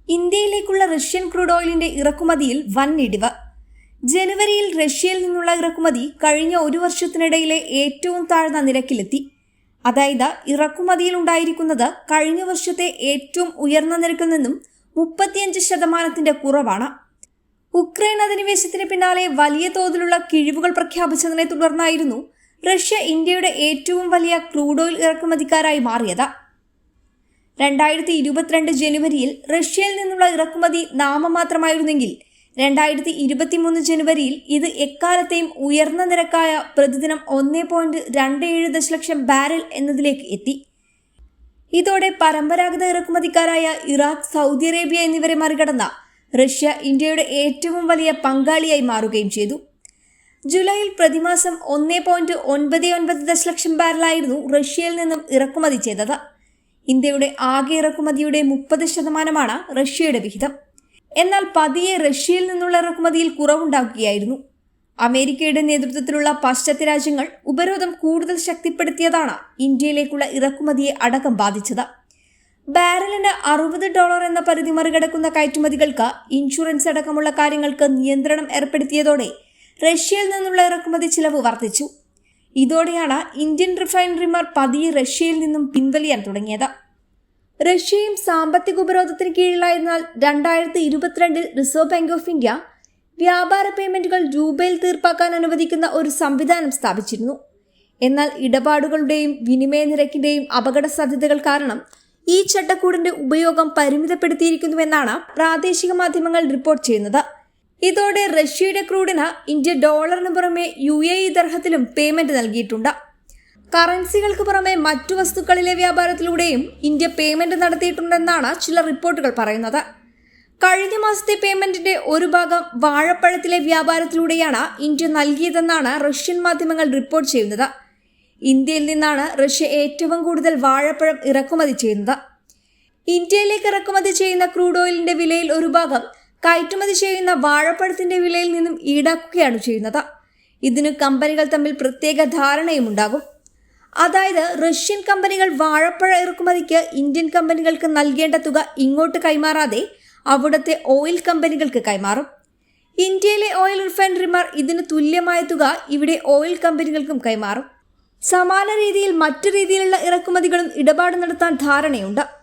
ഇന്ത്യയിലേക്കുള്ള Russian crude ഓയിലിന്റെ ഇറക്കുമതിയിൽ വൻ ഇടിവ്. ജനുവരിയിൽ റഷ്യയിൽ നിന്നുള്ള ഇറക്കുമതി കഴിഞ്ഞ ഒരു വർഷത്തിനിടയിലെ ഏറ്റവും താഴ്ന്ന നിരക്കിലെത്തി. അതായത് ഇറക്കുമതിയിൽ ഉണ്ടായിരിക്കുന്നത് കഴിഞ്ഞ വർഷത്തെ ഏറ്റവും ഉയർന്ന നിരക്കിൽ നിന്നും 35% കുറവാണ്. ഉക്രൈൻ അധിനിവേശത്തിന് പിന്നാലെ വലിയ തോതിലുള്ള കിഴിവുകൾ പ്രഖ്യാപിച്ചതിനെ തുടർന്നായിരുന്നു റഷ്യ ഇന്ത്യയുടെ ഏറ്റവും വലിയ ക്രൂഡ് ഓയിൽ ഇറക്കുമതിക്കാരായി മാറിയത്. 2022 ജനുവരിയിൽ റഷ്യയിൽ നിന്നുള്ള ഇറക്കുമതി നാമമാത്രമായിരുന്നെങ്കിൽ 2023 ജനുവരിയിൽ ഇത് എക്കാലത്തെയും ഉയർന്ന നിരക്കായ പ്രതിദിനം 1.27 ദശലക്ഷം ബാരൽ എന്നതിലേക്ക് എത്തി. ഇതോടെ പരമ്പരാഗത ഇറക്കുമതിക്കാരായ ഇറാഖ്, സൗദി അറേബ്യ എന്നിവരെ മറികടന്ന റഷ്യ ഇന്ത്യയുടെ ഏറ്റവും വലിയ പങ്കാളിയായി മാറുകയും ചെയ്തു. ജൂലൈയിൽ പ്രതിമാസം 1.99 ദശലക്ഷം ബാരലായിരുന്നു റഷ്യയിൽ നിന്നും ഇറക്കുമതി ചെയ്തത്. ഇന്ത്യയുടെ ആകെ ഇറക്കുമതിയുടെ 30% റഷ്യയുടെ വിഹിതം. എന്നാൽ പതിയെ റഷ്യയിൽ നിന്നുള്ള ഇറക്കുമതിയിൽ കുറവുണ്ടാക്കുകയായിരുന്നു. അമേരിക്കയുടെ നേതൃത്വത്തിലുള്ള പാശ്ചാത്യ രാജ്യങ്ങൾ ഉപരോധം കൂടുതൽ ശക്തിപ്പെടുത്തിയതാണ് ഇന്ത്യയിലേക്കുള്ള ഇറക്കുമതിയെ അടക്കം ബാധിച്ചത്. ബാരലിന് $60 എന്ന പരിധി മറികടക്കുന്ന കയറ്റുമതികൾക്ക് ഇൻഷുറൻസ് അടക്കമുള്ള കാര്യങ്ങൾക്ക് നിയന്ത്രണം ഏർപ്പെടുത്തിയതോടെ റഷ്യയിൽ നിന്നുള്ള ഇറക്കുമതി ചിലവ് വർദ്ധിച്ചു. ഇതോടെയാണ് ഇന്ത്യൻ റിഫൈനറിമാർ പതിയെ റഷ്യയിൽ നിന്നും പിൻവലിയാൻ തുടങ്ങിയത്. റഷ്യയും സാമ്പത്തിക ഉപരോധത്തിന് കീഴിലായതിനാൽ 2022 റിസർവ് ബാങ്ക് ഓഫ് ഇന്ത്യ വ്യാപാര പേയ്മെന്റുകൾ രൂപയിൽ തീർപ്പാക്കാൻ അനുവദിക്കുന്ന ഒരു സംവിധാനം സ്ഥാപിച്ചിരുന്നു. എന്നാൽ ഇടപാടുകളുടെയും വിനിമയ നിരക്കിന്റെയും അപകട സാധ്യതകൾ കാരണം ഈ ചട്ടക്കൂടിന്റെ ഉപയോഗം പരിമിതപ്പെടുത്തിയിരിക്കുന്നുവെന്നാണ് പ്രാദേശിക മാധ്യമങ്ങൾ റിപ്പോർട്ട് ചെയ്യുന്നത്. ഇതോടെ റഷ്യയുടെ ക്രൂഡിന് ഇന്ത്യ ഡോളറിന് പുറമെ UAE ദർഹത്തിലും പേയ്മെന്റ് നൽകിയിട്ടുണ്ട്. കറൻസികൾക്ക് പുറമെ മറ്റു വസ്തുക്കളിലെ വ്യാപാരത്തിലൂടെയും ഇന്ത്യ പേയ്മെന്റ് നടത്തിയിട്ടുണ്ടെന്നാണ് ചില റിപ്പോർട്ടുകൾ പറയുന്നത്. കഴിഞ്ഞ മാസത്തെ പേയ്മെന്റിന്റെ ഒരു ഭാഗം വാഴപ്പഴത്തിലെ വ്യാപാരത്തിലൂടെയാണ് ഇന്ത്യ നൽകിയതെന്നാണ് റഷ്യൻ മാധ്യമങ്ങൾ റിപ്പോർട്ട് ചെയ്യുന്നത്. ഇന്ത്യയിൽ നിന്നാണ് റഷ്യ ഏറ്റവും കൂടുതൽ വാഴപ്പഴം ഇറക്കുമതി ചെയ്യുന്നത്. ഇന്ത്യയിലേക്ക് ഇറക്കുമതി ചെയ്യുന്ന ക്രൂഡ് ഓയിലിന്റെ വിലയിൽ ഒരു ഭാഗം കയറ്റുമതി ചെയ്യുന്ന വാഴപ്പഴത്തിന്റെ വിലയിൽ നിന്നും ഈടാക്കുകയാണ് ചെയ്യുന്നത്. ഇതിന് കമ്പനികൾ തമ്മിൽ പ്രത്യേക ധാരണയും ഉണ്ടാകും. അതായത് റഷ്യൻ കമ്പനികൾ വാഴപ്പഴ ഇറക്കുമതിക്ക് ഇന്ത്യൻ കമ്പനികൾക്ക് നൽകേണ്ട തുക ഇങ്ങോട്ട് കൈമാറാതെ അവിടുത്തെ ഓയിൽ കമ്പനികൾക്ക് കൈമാറും. ഇന്ത്യയിലെ ഓയിൽ റിഫൈനറിമാർ ഇതിന് തുല്യമായ തുക ഇവിടെ ഓയിൽ കമ്പനികൾക്കും കൈമാറും. സമാന രീതിയിൽ മറ്റു രീതിയിലുള്ള ഇറക്കുമതികളും ഇടപാട് നടത്താൻ ധാരണയുണ്ട്.